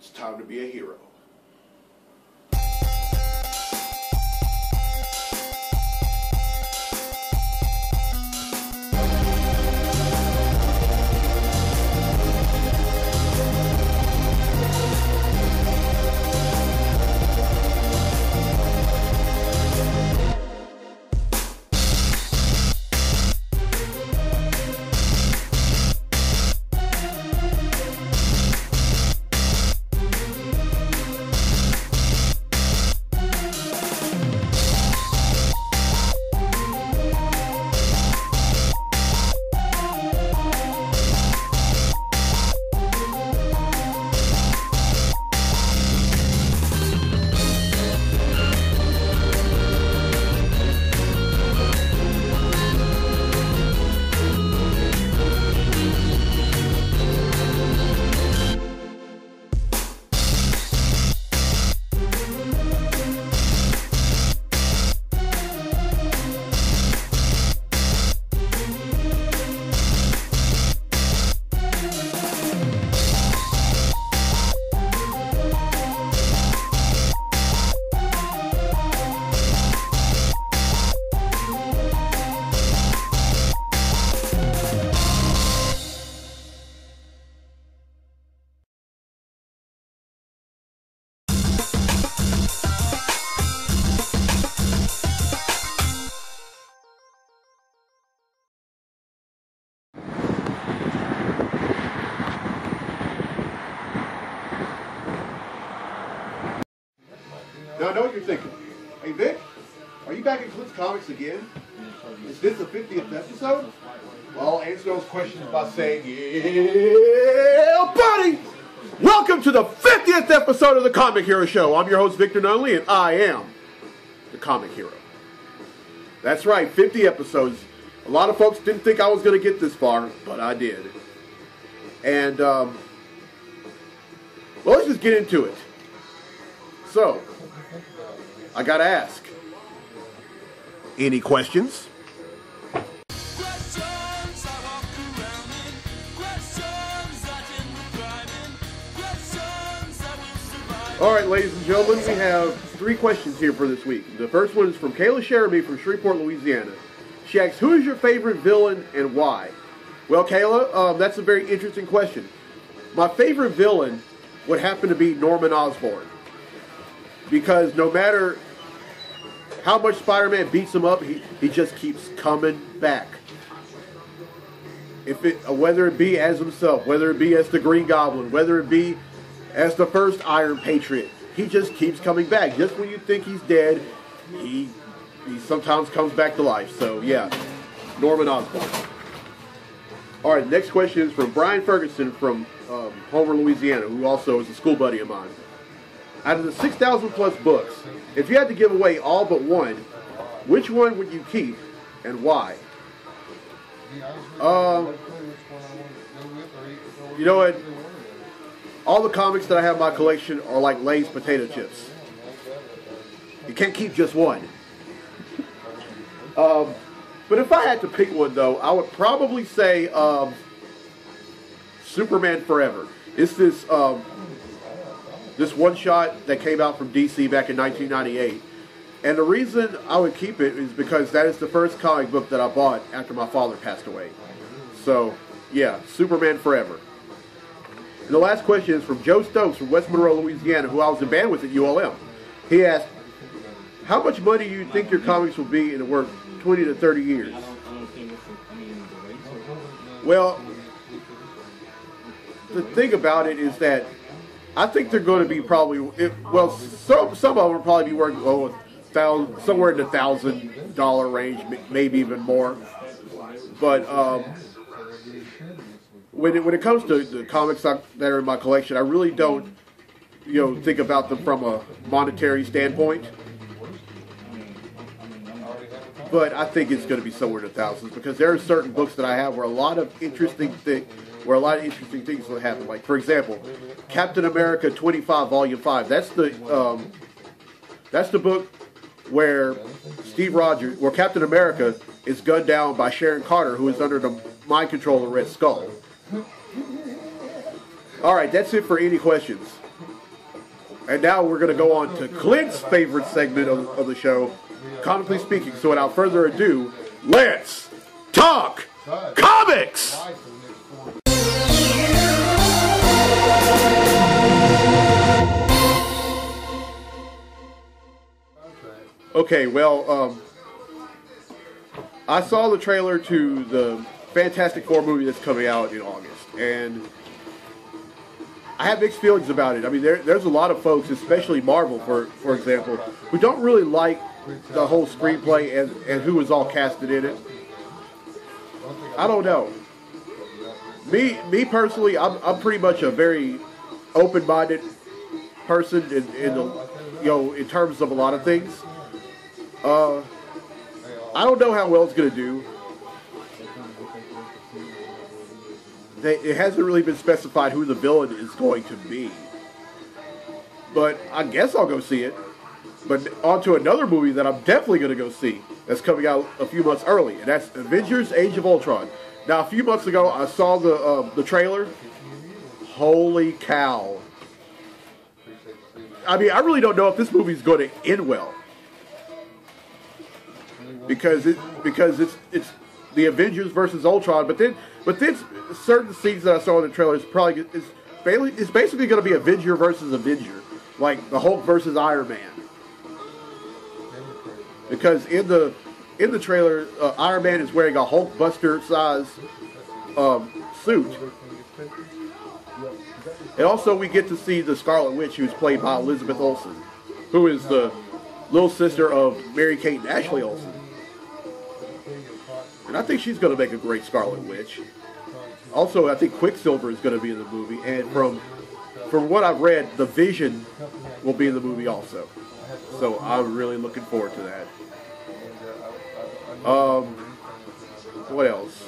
It's time to be a hero. Now I know what you're thinking. Hey Vic, are you back in Clint's Comics again? Is this the 50th episode? Well, I'll answer those questions by saying, yeah, buddy! Welcome to the 50th episode of the Comic Hero Show. I'm your host, Victor Nunley, and I am the Comic Hero. That's right, 50 episodes. A lot of folks didn't think I was going to get this far, but I did. And, well, let's just get into it. So, I gotta ask, any questions? Alright, ladies and gentlemen, we have 3 questions here for this week. The first one is from Kayla Sheremy from Shreveport, Louisiana. She asks, who is your favorite villain and why? Well, Kayla, that's a very interesting question. My favorite villain would happen to be Norman Osborn. Because no matter how much Spider-Man beats him up, he just keeps coming back. Whether it be as himself, whether it be as the Green Goblin, whether it be as the first Iron Patriot, he just keeps coming back. Just when you think he's dead, he sometimes comes back to life. So yeah, Norman Osborn. All right, next question is from Brian Ferguson from Homer, Louisiana, who also is a school buddy of mine. Out of the 6,000 plus books, if you had to give away all but one, which one would you keep and why? You know what? All the comics that I have in my collection are like Lay's potato chips. You can't keep just one. But if I had to pick one, though, I would probably say Superman Forever. It's this one shot that came out from DC back in 1998. And the reason I would keep it is because that is the first comic book that I bought after my father passed away. So, yeah, Superman Forever. And the last question is from Joe Stokes from West Monroe, Louisiana, who I was in band with at ULM. He asked, how much money do you think your comics will be in the work 20 to 30 years? Well, the thing about it is that I think they're going to be probably, some of them will probably be worth somewhere in the $1,000 range, maybe even more. But when it comes to the comics that are in my collection, I really don't, think about them from a monetary standpoint. But I think it's going to be somewhere in the thousands because there are certain books that I have where a lot of interesting things will happen. Like, for example, Captain America 25 Volume 5. That's the book where where Captain America is gunned down by Sharon Carter, who is under the mind control of Red Skull. All right, that's it for any questions. And now we're going to go on to Clint's favorite segment of the show, comically speaking. So without further ado, let's talk comics! Okay, well, I saw the trailer to the Fantastic Four movie that's coming out in August, and I have mixed feelings about it. I mean, there's a lot of folks, especially Marvel, for example, who don't really like the whole screenplay and who was all casted in it. I don't know. Me personally, I'm pretty much a very open-minded person in terms of a lot of things. I don't know how well it's going to do. It hasn't really been specified who the villain is going to be. But I guess I'll go see it. But on to another movie that I'm definitely going to go see that's coming out a few months early, and that's Avengers Age of Ultron. Now, a few months ago, I saw the trailer. Holy cow. I mean, I really don't know if this movie is going to end well. Because it's the Avengers versus Ultron, but then certain scenes that I saw in the trailer is basically going to be Avenger versus Avenger, like the Hulk versus Iron Man. Because in the trailer, Iron Man is wearing a Hulk Buster size suit, and also we get to see the Scarlet Witch, who's played by Elizabeth Olsen, who is the little sister of Mary-Kate and Ashley Olsen. And I think she's going to make a great Scarlet Witch. Also, I think Quicksilver is going to be in the movie. And from what I've read, the Vision will be in the movie also. So I'm really looking forward to that. What else?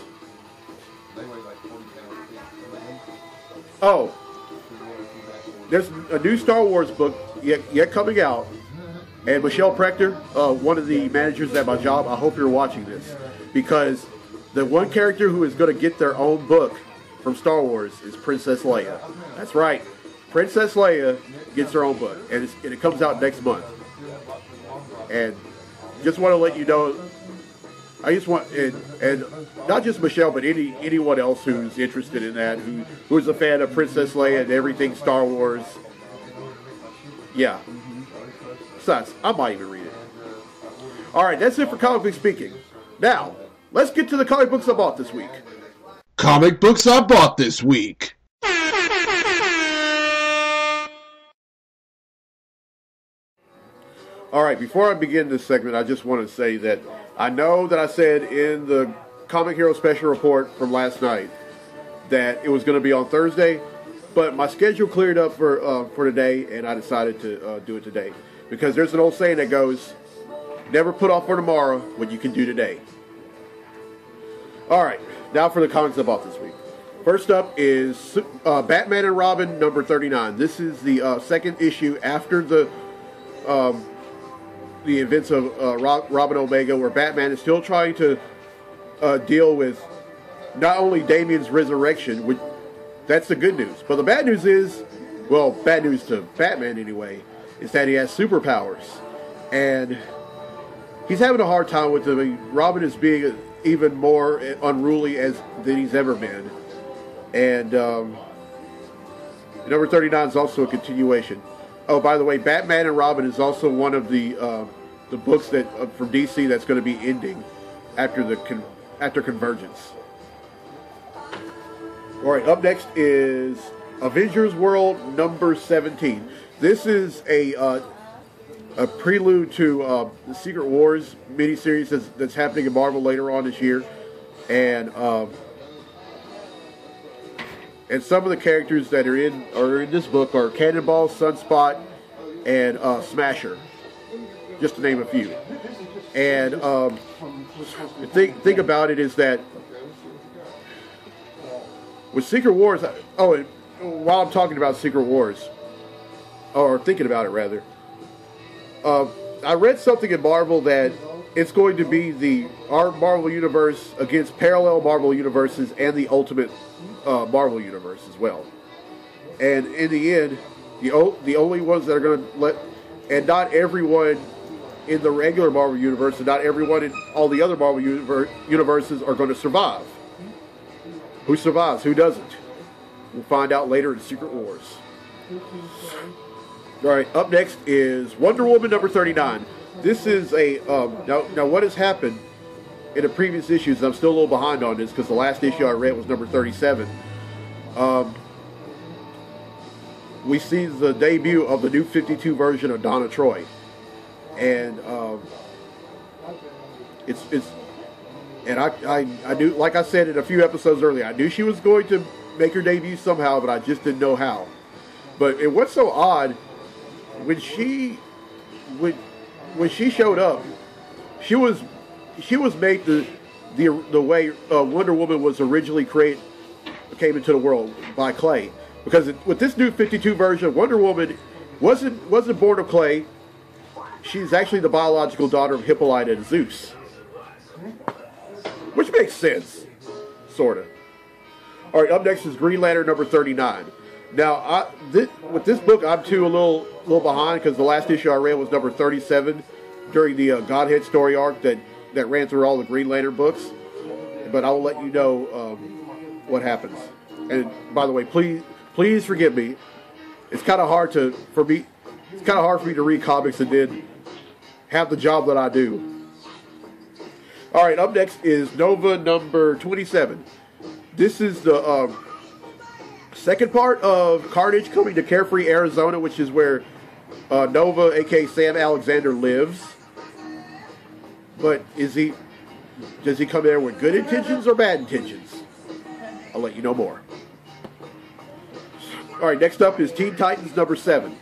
Oh, there's a new Star Wars book yet coming out. And Michelle Prector, one of the managers at my job, I hope you're watching this. Because the one character who is going to get their own book from Star Wars is Princess Leia. That's right. Princess Leia gets her own book. And it comes out next month. And just want to let you know, I just want, and not just Michelle, but anyone else who's interested in that, who's a fan of Princess Leia and everything Star Wars. Yeah. Besides, I might even read it. Alright, that's it for Comically Speaking. Now, let's get to the comic books I bought this week. Comic books I bought this week. Alright, before I begin this segment, I just want to say that I know that I said in the Comic Hero Special Report from last night that it was going to be on Thursday, but my schedule cleared up for today, and I decided to do it today. Because there's an old saying that goes, never put off for tomorrow what you can do today. Alright, now for the comics I bought this week. First up is Batman and Robin number 39. This is the second issue after the events of Robin Omega, where Batman is still trying to deal with not only Damian's resurrection, which that's the good news, but the bad news is, well, bad news to Batman anyway, is that he has superpowers. And he's having a hard time with them. I mean, Robin is being even more unruly than he's ever been. And number 39 is also a continuation. Oh, by the way, Batman and Robin is also one of the books that from DC that's going to be ending after Convergence. All right, up next is Avengers World number 17. This is a prelude to the Secret Wars miniseries that's happening in Marvel later on this year, and some of the characters that are in this book are Cannonball, Sunspot, and Smasher, just to name a few. And the thing about it is that with Secret Wars, and while I'm talking about Secret Wars, or thinking about it rather, I read something in Marvel that it's going to be our Marvel Universe against parallel Marvel Universes and the Ultimate Marvel Universe as well. And in the end, The only ones that are going to let, and not everyone in the regular Marvel universe, and not everyone in all the other Marvel universes are going to survive. Who survives? Who doesn't? We'll find out later in Secret Wars. All right, up next is Wonder Woman number 39. This is a now what has happened in the previous issues. I'm still a little behind on this because the last issue I read was number 37. We see the debut of the new 52 version of Donna Troy, and I knew, like I said in a few episodes earlier, I knew she was going to make her debut somehow, but I just didn't know how. But what's so odd, when she showed up, she was made the way Wonder Woman was originally came into the world by clay. Because with this new 52 version, Wonder Woman wasn't born of clay. She's actually the biological daughter of Hippolyta and Zeus. Which makes sense, sort of. All right, up next is Green Lantern number 39. Now, with this book, I'm a little behind because the last issue I read was number 37 during the Godhead story arc that ran through all the Green Lantern books. But I will let you know what happens. And by the way, please forgive me. It's kind of hard for me to read comics and then have the job that I do. All right, up next is Nova number 27. This is the second part of Carnage coming to Carefree, Arizona, which is where Nova, aka Sam Alexander, lives. But does he come there with good intentions or bad intentions? I'll let you know more. All right, next up is Teen Titans number 7.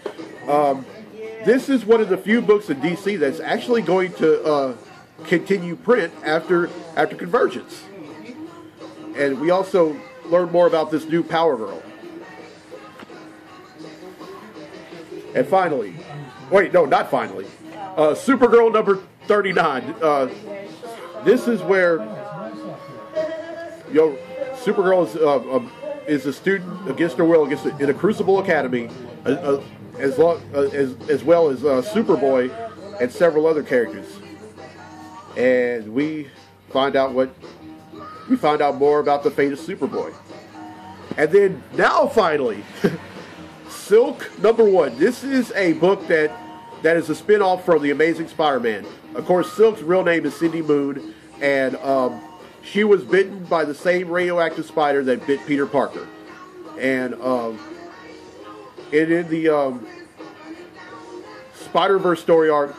This is one of the few books in DC that's actually going to continue print after Convergence. And we also learn more about this new Power Girl. And finally, wait, no, not finally, Supergirl number 39. This is where Supergirl is a student against her will in a Crucible Academy, as well as Superboy and several other characters. And we find out more about the fate of Superboy. And then now finally, Silk number 1. This is a book that is a spin-off from The Amazing Spider-Man. Of course, Silk's real name is Cindy Moon, and she was bitten by the same radioactive spider that bit Peter Parker. And in the Spider-Verse story arc,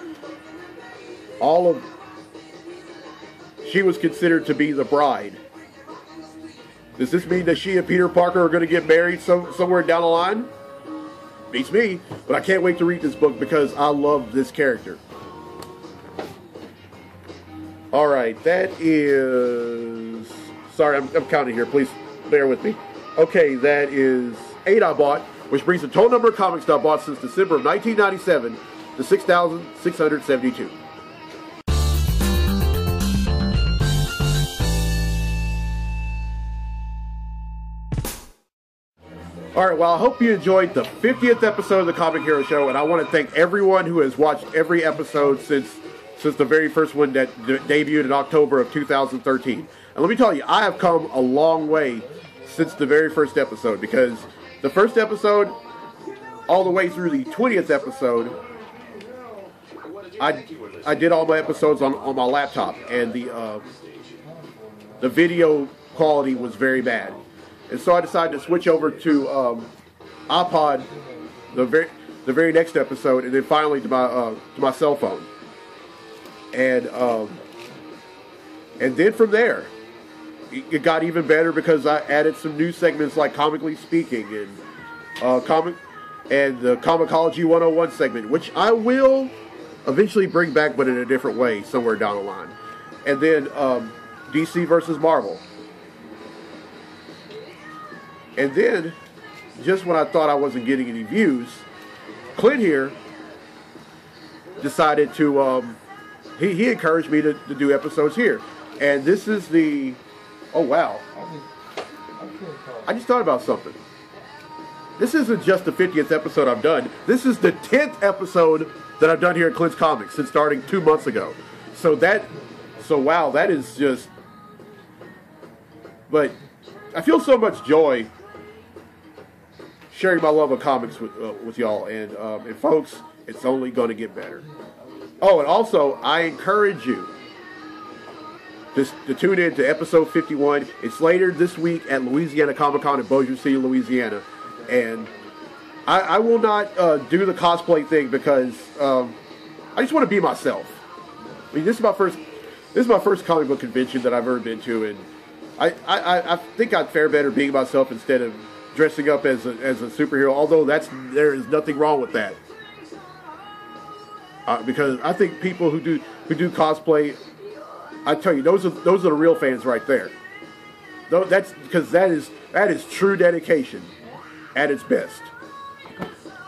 she was considered to be the bride. Does this mean that she and Peter Parker are going to get married somewhere down the line? Beats me, but I can't wait to read this book because I love this character. Alright, that is... Sorry, I'm counting here. Please bear with me. Okay, that is 8 I bought, which brings the total number of comics I bought since December of 1997 to 6,672. Alright, well, I hope you enjoyed the 50th episode of the Comic Hero Show, and I want to thank everyone who has watched every episode since the very first one that debuted in October of 2013. And let me tell you, I have come a long way since the very first episode, because the first episode, all the way through the 20th episode, I did all my episodes on my laptop, and the video quality was very bad. And so I decided to switch over to iPod the very next episode, and then finally to my cell phone. And then from there, it got even better because I added some new segments like Comically Speaking and the Comicology 101 segment, which I will eventually bring back, but in a different way somewhere down the line. And then DC versus Marvel. And then, just when I thought I wasn't getting any views, Clint here decided to, he encouraged me to do episodes here. And this is the, oh wow, I just thought about something. this isn't just the 50th episode I've done. This is the 10th episode that I've done here at Clint's Comics since starting 2 months ago. So wow, that is just... But I feel so much joy sharing my love of comics with y'all. And folks, it's only going to get better. Oh, and also, I encourage you to tune in to episode 51. It's later this week at Louisiana Comic-Con in Bossier City, Louisiana. And I will not do the cosplay thing because I just want to be myself. I mean, this is my first comic book convention that I've ever been to, and I think I'd fare better being myself instead of dressing up as a superhero. Although there is nothing wrong with that, because I think people who do cosplay, I tell you, those are the real fans right there. That's because that is true dedication at its best.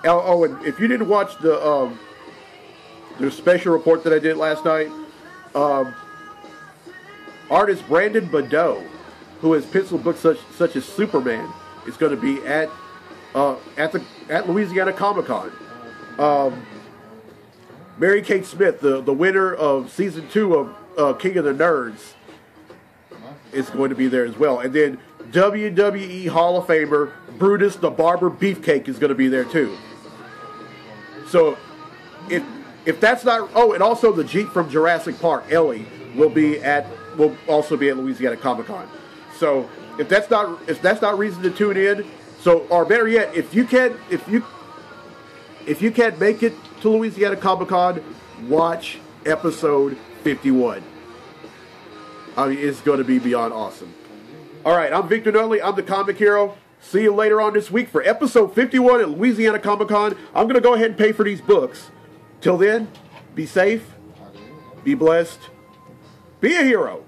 Oh, and if you didn't watch the special report that I did last night, artist Brandon Badeau, who has penciled books such as Superman, is going to be at Louisiana Comic-Con. Mary Kate Smith, the winner of season 2 of King of the Nerds, is going to be there as well. And then WWE Hall of Famer Brutus the Barber Beefcake is going to be there too. So if that's not... Oh, and also the Jeep from Jurassic Park, Ellie, will also be at Louisiana Comic-Con. So if that's not reason to tune in, or better yet, if you can't make it to Louisiana Comic-Con, watch episode 51. I mean, it's going to be beyond awesome. All right, I'm Victor Nunley. I'm the Comic Hero. See you later on this week for episode 51 at Louisiana Comic-Con. I'm going to go ahead and pay for these books. Till then, be safe, be blessed, be a hero.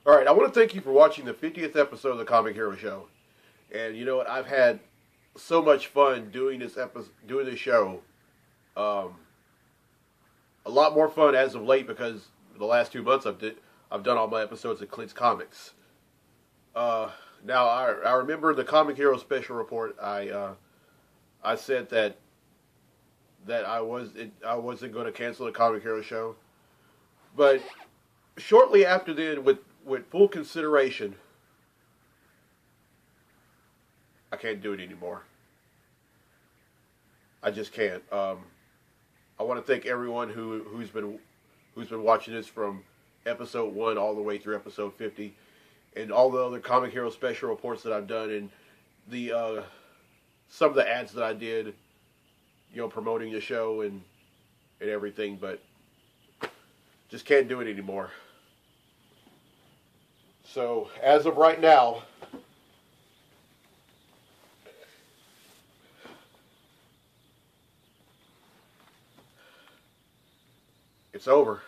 All right, I want to thank you for watching the 50th episode of the Comic Hero Show. And you know what? I've had so much fun doing this show. A lot more fun as of late because the last 2 months I've done all my episodes of Clint's Comics. Now I remember the Comic Hero special report. I said that I wasn't going to cancel the Comic Hero Show, but shortly after then, with full consideration, I can't do it anymore. I just can't. I want to thank everyone who's been watching this from episode 1 all the way through episode 50, and all the other Comic Hero special reports that I've done, and the some of the ads that I did, promoting the show and everything, but just can't do it anymore. So, as of right now, it's over.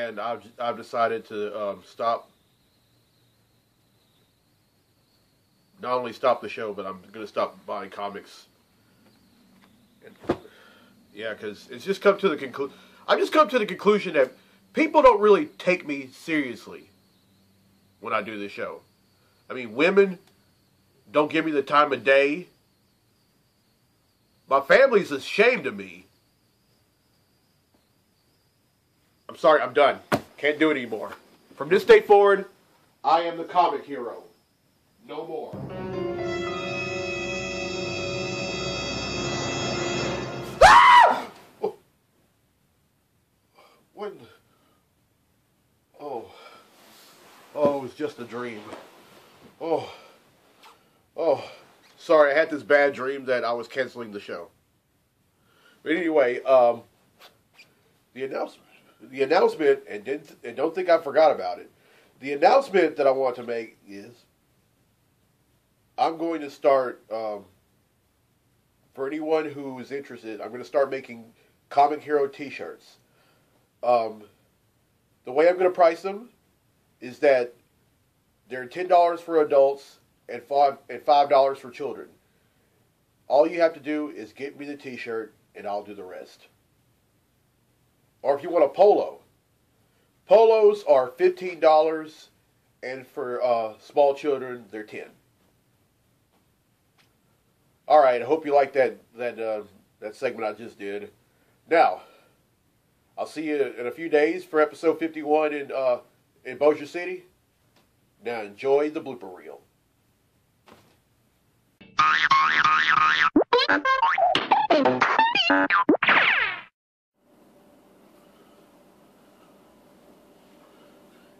and I've decided to stop. Not only stop the show, but I'm going to stop buying comics. And, yeah, because it's just come to the conclusion. I've just come to the conclusion that people don't really take me seriously when I do this show. I mean, women don't give me the time of day. My family's ashamed of me. I'm sorry, I'm done. Can't do it anymore. From this day forward, I am the comic hero. No more. Ah! Oh. What? Oh. Oh, it was just a dream. Oh. Oh. Sorry, I had this bad dream that I was canceling the show. But anyway, the announcement, and don't think I forgot about it. The announcement that I want to make is I'm going to start, for anyone who is interested, I'm going to start making Comic Hero t-shirts. The way I'm going to price them is that they're $10 for adults and $5 for children. All you have to do is get me the t-shirt and I'll do the rest. Or if you want a polo, polos are $15, and for small children they're $10. All right, I hope you like that segment I just did. Now, I'll see you in a few days for episode 51 in Bossier City. Now enjoy the blooper reel.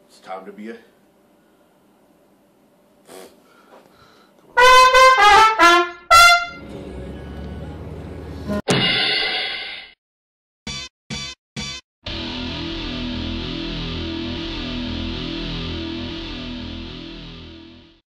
It's time to be a